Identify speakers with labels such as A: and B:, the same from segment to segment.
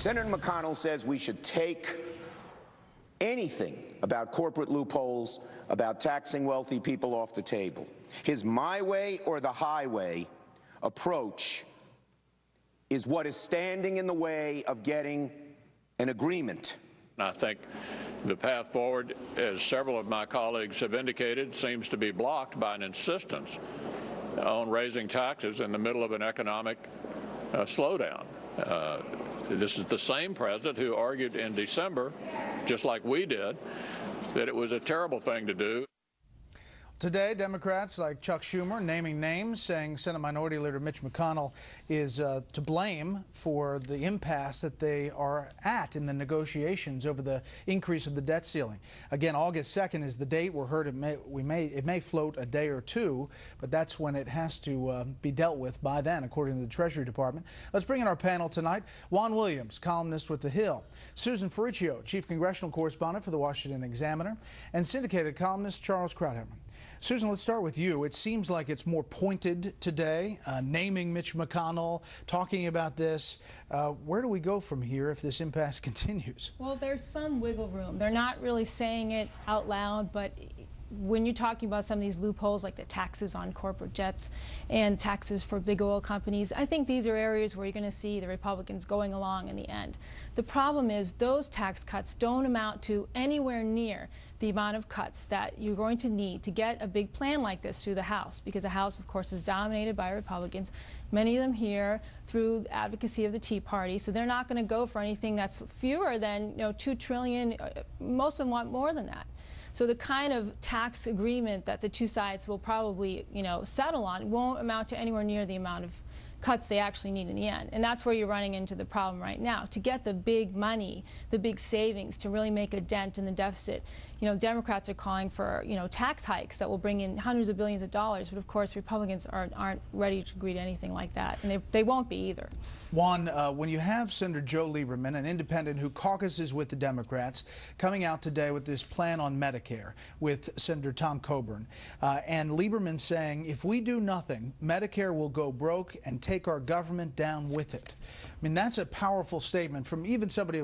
A: Senator McConnell says we should take anything about corporate loopholes, about taxing wealthy people off the table. His my way or the highway approach is what is standing in the way of getting an agreement.
B: I think the path forward, as several of my colleagues have indicated, seems to be blocked by an insistence on raising taxes in the middle of an economic slowdown. This is the same president who argued in December, just like we did, that it was a terrible thing to do.
C: Today, Democrats like Chuck Schumer naming names, saying Senate Minority Leader Mitch McConnell is to blame for the impasse that they are at in the negotiations over the increase of the debt ceiling. Again, August 2nd is the date. We're heard it may float a day or two, but that's when it has to be dealt with by then, according to the Treasury Department. Let's bring in our panel tonight. Juan Williams, columnist with The Hill. Susan Ferrechio, chief congressional correspondent for the Washington Examiner, and syndicated columnist Charles Krauthemmer. Susan, let's start with you. It seems like it's more pointed today, naming Mitch McConnell, talking about this. Where do we go from here if this impasse continues?
D: Well, there's some wiggle room. They're not really saying it out loud, but when you're talking about some of these loopholes like the taxes on corporate jets and taxes for big oil companies, I think these are areas where you're going to see the Republicans going along in the end. The problem is those tax cuts don't amount to anywhere near the amount of cuts that you're going to need to get a big plan like this through the House, because the House, of course, is dominated by Republicans, many of them here through advocacy of the Tea Party, so they're not going to go for anything that's fewer than $2 trillion. Most of them want more than that. So the kind of tax agreement that the two sides will probably, settle on won't amount to anywhere near the amount of cuts they actually need in the end. And that's where you're running into the problem right now. To get the big money, the big savings, to really make a dent in the deficit, Democrats are calling for, tax hikes that will bring in hundreds of billions of dollars. But of course, Republicans aren't ready to agree to anything like that. And they won't be either.
C: Juan, when you have Senator Joe Lieberman, an independent who caucuses with the Democrats, coming out today with this plan on Medicare with Senator Tom Coburn, and Lieberman saying, if we do nothing, Medicare will go broke and take our government down with it. I mean, that's a powerful statement from even somebody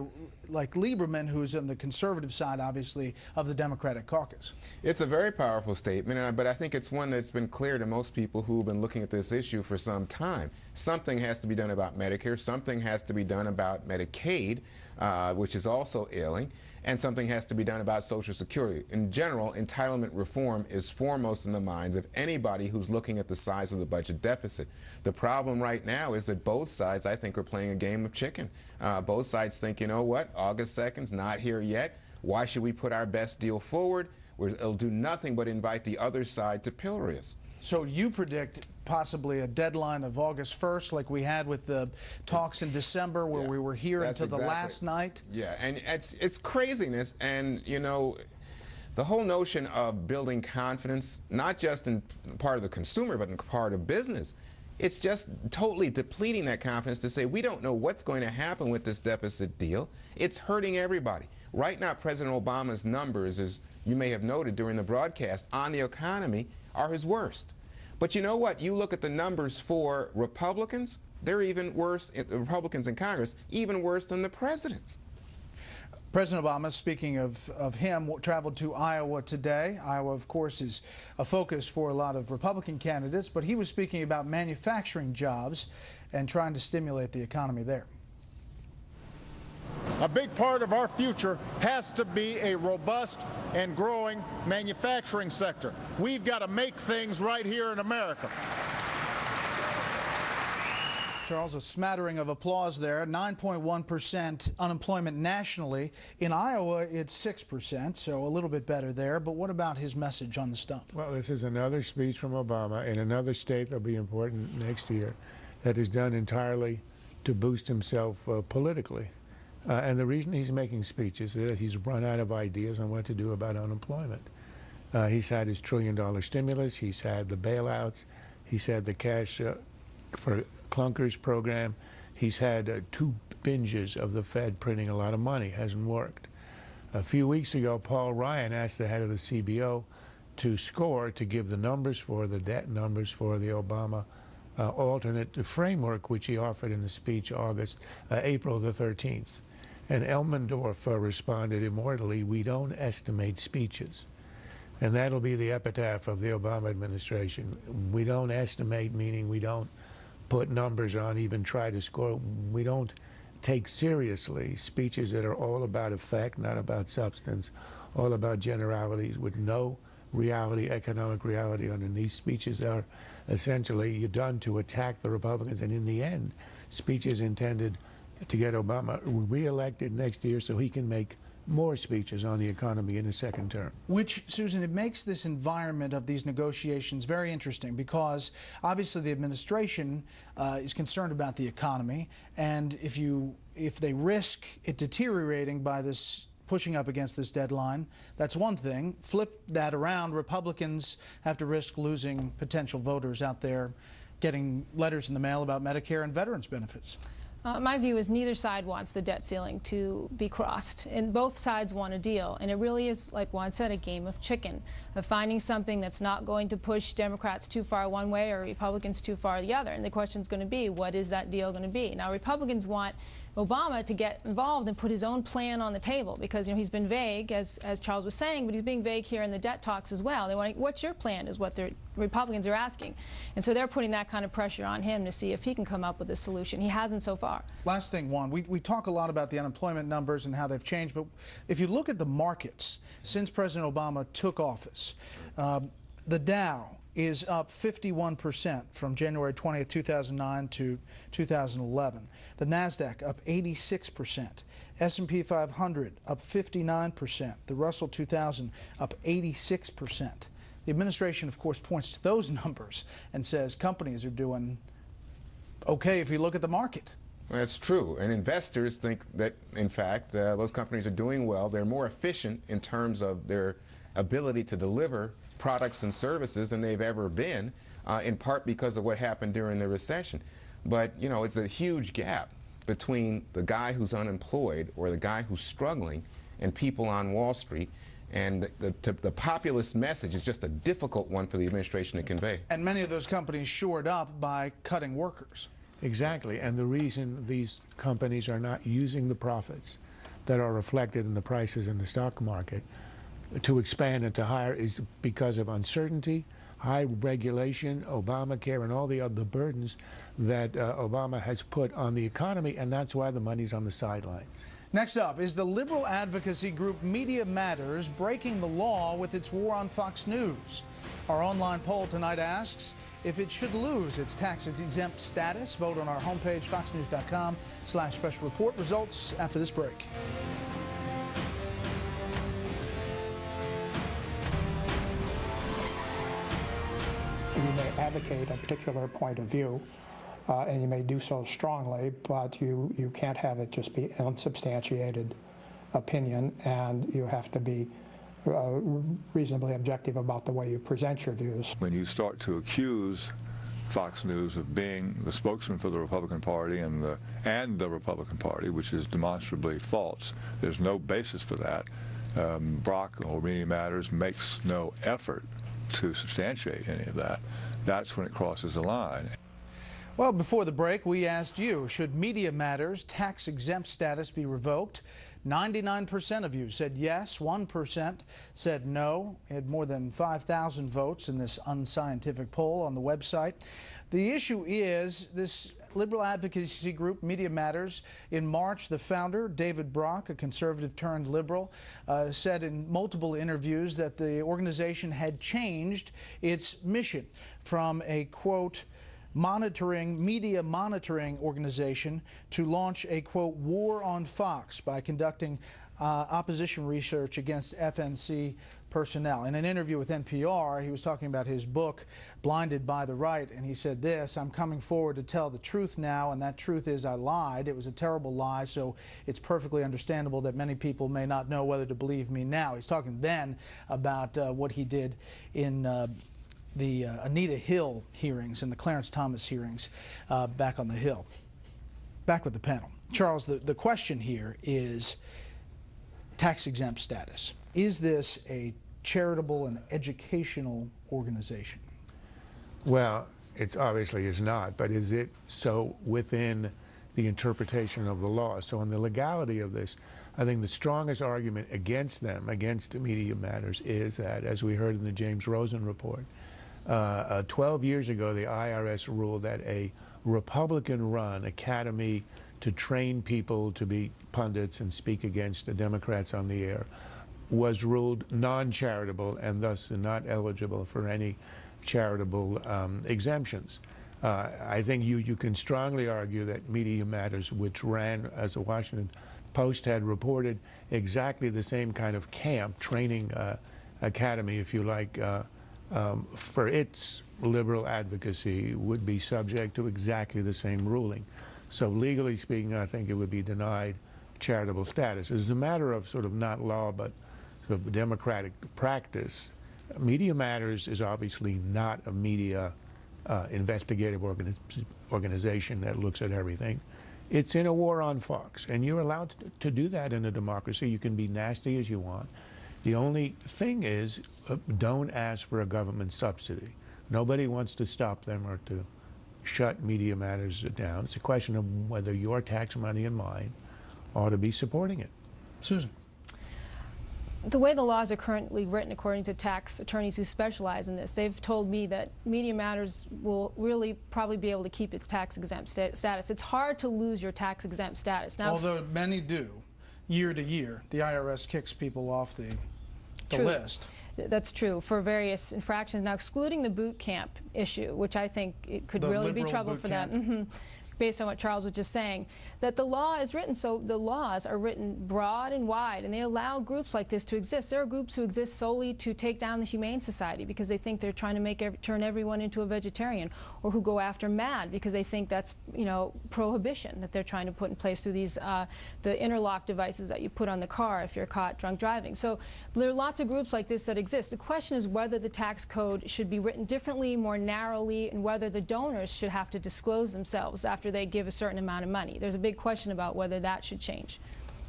C: like Lieberman, who's on the conservative side, obviously, of the Democratic caucus.
E: It's a very powerful statement, but I think it's one that's been clear to most people who've been looking at this issue for some time. Something has to be done about Medicare. Something has to be done about Medicaid, which is also ailing. And something has to be done about Social Security. In general, entitlement reform is foremost in the minds of anybody who's looking at the size of the budget deficit. The problem right now is that both sides, I think, are playing a game of chicken. Both sides think, you know what, August 2nd's not here yet. Why should we put our best deal forward? It'll do nothing but invite the other side to pillory us. So
C: you predict possibly a deadline of August 1st, like we had with the talks in December, where we were here until the last night?
E: Yeah, and it's craziness. And, the whole notion of building confidence, not just in part of the consumer, but in part of business, it's just totally depleting that confidence to say we don't know what's going to happen with this deficit deal. It's hurting everybody. Right now, President Obama's numbers, as you may have noted during the broadcast, on the economy are his worst. But you know what? You look at the numbers for Republicans, they're even worse, Republicans in Congress, even worse than the president's.
C: President Obama, speaking of him, traveled to Iowa today. Iowa, of course, is a focus for a lot of Republican candidates, but he was speaking about manufacturing jobs and trying to stimulate the economy there.
F: A big part of our future has to be a robust and growing manufacturing sector. We've got to make things right here in America.
C: Charles, a smattering of applause there. 9.1% unemployment nationally. In Iowa, it's 6%, so a little bit better there. But what about his message on the stump?
G: Well, this is another speech from Obama in another state that'll be important next year that is done entirely to boost himself politically. And the reason he's making speeches is that he's run out of ideas on what to do about unemployment. He's had his $1 trillion stimulus. He's had the bailouts. He's had the cash for clunkers program. He's had 2 binges of the Fed printing a lot of money. Hasn't worked. A few weeks ago, Paul Ryan asked the head of the CBO to give the numbers for the debt numbers for the Obama alternate framework which he offered in the speech April the 13th. And Elmendorf responded immortally, "We don't estimate speeches." And that'll be the epitaph of the Obama administration. We don't estimate, meaning we don't put numbers on, even try to score. We don't take seriously speeches that are all about effect, not about substance, all about generalities with no reality, economic reality underneath. Speeches are essentially done to attack the Republicans, and in the end, speeches intended to get Obama reelected next year so he can make more speeches on the economy in his second term.
C: Which, Susan, it makes this environment of these negotiations very interesting because obviously the administration is concerned about the economy, and if they risk it deteriorating by this pushing up against this deadline, that's one thing. Flip that around, Republicans have to risk losing potential voters out there getting letters in the mail about Medicare and veterans benefits.
D: My view is neither side wants the debt ceiling to be crossed, and both sides want a deal. And it really is, like Juan said, a game of chicken, of finding something that's not going to push Democrats too far one way or Republicans too far the other. And the question is going to be, what is that deal going to be? Now, Republicans want Obama to get involved and put his own plan on the table because, you know, he's been vague, as Charles was saying, but he's being vague here in the debt talks as well. They want, what's your plan, is what the Republicans are asking. And so they're putting that kind of pressure on him to see if he can come up with a solution. He hasn't so far.
C: Last thing, Juan, we talk a lot about the unemployment numbers and how they've changed, but if you look at the markets since President Obama took office, the Dow is up 51% from January 20th, 2009 to 2011. The NASDAQ up 86%. S&P 500 up 59%. The Russell 2000 up 86%. The administration, of course, points to those numbers and says companies are doing okay if you look at the market.
E: Well, that's true, and investors think that, in fact, those companies are doing well. They're more efficient in terms of their ability to deliver products and services than they've ever been, in part because of what happened during the recession. But, you know, it's a huge gap between the guy who's unemployed or the guy who's struggling and people on Wall Street. And the populist message is just a difficult one for the administration to convey.
C: And many of those companies shored up by cutting workers.
G: Exactly, and the reason these companies are not using the profits that are reflected in the prices in the stock market to expand and to hire is because of uncertainty, high regulation, Obamacare, and all the other burdens that Obama has put on the economy, and that's why the money's on the sidelines.
C: Next up, is the liberal advocacy group Media Matters breaking the law with its war on Fox News? Our online poll tonight asks if it should lose its tax-exempt status. Vote on our homepage, foxnews.com/special report. Results after this break.
H: You may advocate a particular point of view, and you may do so strongly, but you can't have it just be unsubstantiated opinion, and you have to be reasonably objective about the way you present your views.
I: When you start to accuse Fox News of being the spokesman for the Republican Party and the Republican Party, which is demonstrably false, there's no basis for that. Brock or Media Matters makes no effort to substantiate any of that. That's when it crosses the line.
C: Well, before the break, we asked you, should Media Matters tax-exempt status be revoked? 99% of you said yes, 1% said no. It had more than 5,000 votes in this unscientific poll on the website. The issue is this liberal advocacy group, Media Matters. In March, the founder, David Brock, a conservative turned liberal, said in multiple interviews that the organization had changed its mission from a, quote, media monitoring organization to launch a, quote, war on Fox by conducting opposition research against FNC personnel. In an interview with NPR, he was talking about his book, Blinded by the Right, and he said this: "I'm coming forward to tell the truth now, and that truth is I lied. It was a terrible lie, so it's perfectly understandable that many people may not know whether to believe me now." He's talking then about what he did in the Anita Hill hearings and the Clarence Thomas hearings back on the Hill. Back with the panel. Charles, the question here is tax-exempt status. Is this a charitable and educational organization?
G: Well, It obviously is not, but is it so within the interpretation of the law? So on the legality of this, I think the strongest argument against them, against Media Matters, is that, as we heard in the James Rosen report, 12 years ago, the IRS ruled that a Republican-run academy to train people to be pundits and speak against the Democrats on the air was ruled non-charitable and thus not eligible for any charitable exemptions. I think you can strongly argue that Media Matters, which ran, as the Washington Post had reported, exactly the same kind of camp, training academy, if you like, for its liberal advocacy, would be subject to exactly the same ruling. So legally speaking, I think it would be denied charitable status. As a matter of sort of not law, but sort of democratic practice, Media Matters is obviously not a media investigative organization that looks at everything. It's in a war on Fox, and you're allowed to do that in a democracy. You can be nasty as you want. The only thing is, don't ask for a government subsidy. Nobody wants to stop them or to shut Media Matters down. It's a question of whether your tax money and mine ought to be supporting it.
C: Susan.
D: The way the laws are currently written, according to tax attorneys who specialize in this, they've told me that Media Matters will really probably be able to keep its tax-exempt status. It's hard to lose your tax-exempt status. Now,
C: although many do, year to year, the IRS kicks people off the list.
D: That's true for various infractions. Now, excluding the boot camp issue, which I think it could really be trouble for them. Based on what Charles was just saying, that the law is written so the laws are written broad and wide, and they allow groups like this to exist. There are groups who exist solely to take down the Humane Society because they think they're trying to turn everyone into a vegetarian, or who go after MAD because they think that's, you know, prohibition that they're trying to put in place through these the interlock devices that you put on the car if you're caught drunk driving. So there are lots of groups like this that exist. The question is whether the tax code should be written differently, more narrowly, and whether the donors should have to disclose themselves after they give a certain amount of money. There's a big question about whether that should change.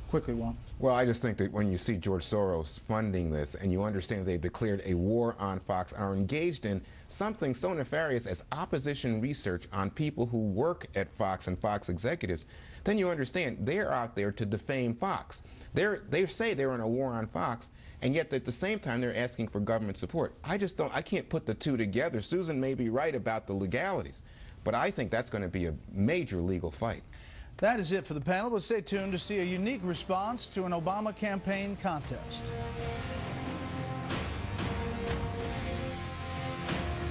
C: Quickly, Juan.
E: Well, I just think that when you see George Soros funding this and you understand they've declared a war on Fox, are engaged in something so nefarious as opposition research on people who work at Fox and Fox executives, then you understand they're out there to defame Fox. They say they're in a war on Fox, and yet at the same time they're asking for government support. I can't put the two together. Susan may be right about the legalities, but I think that's going to be a major legal fight.
C: That is it for the panel, but stay tuned to see a unique response to an Obama campaign contest.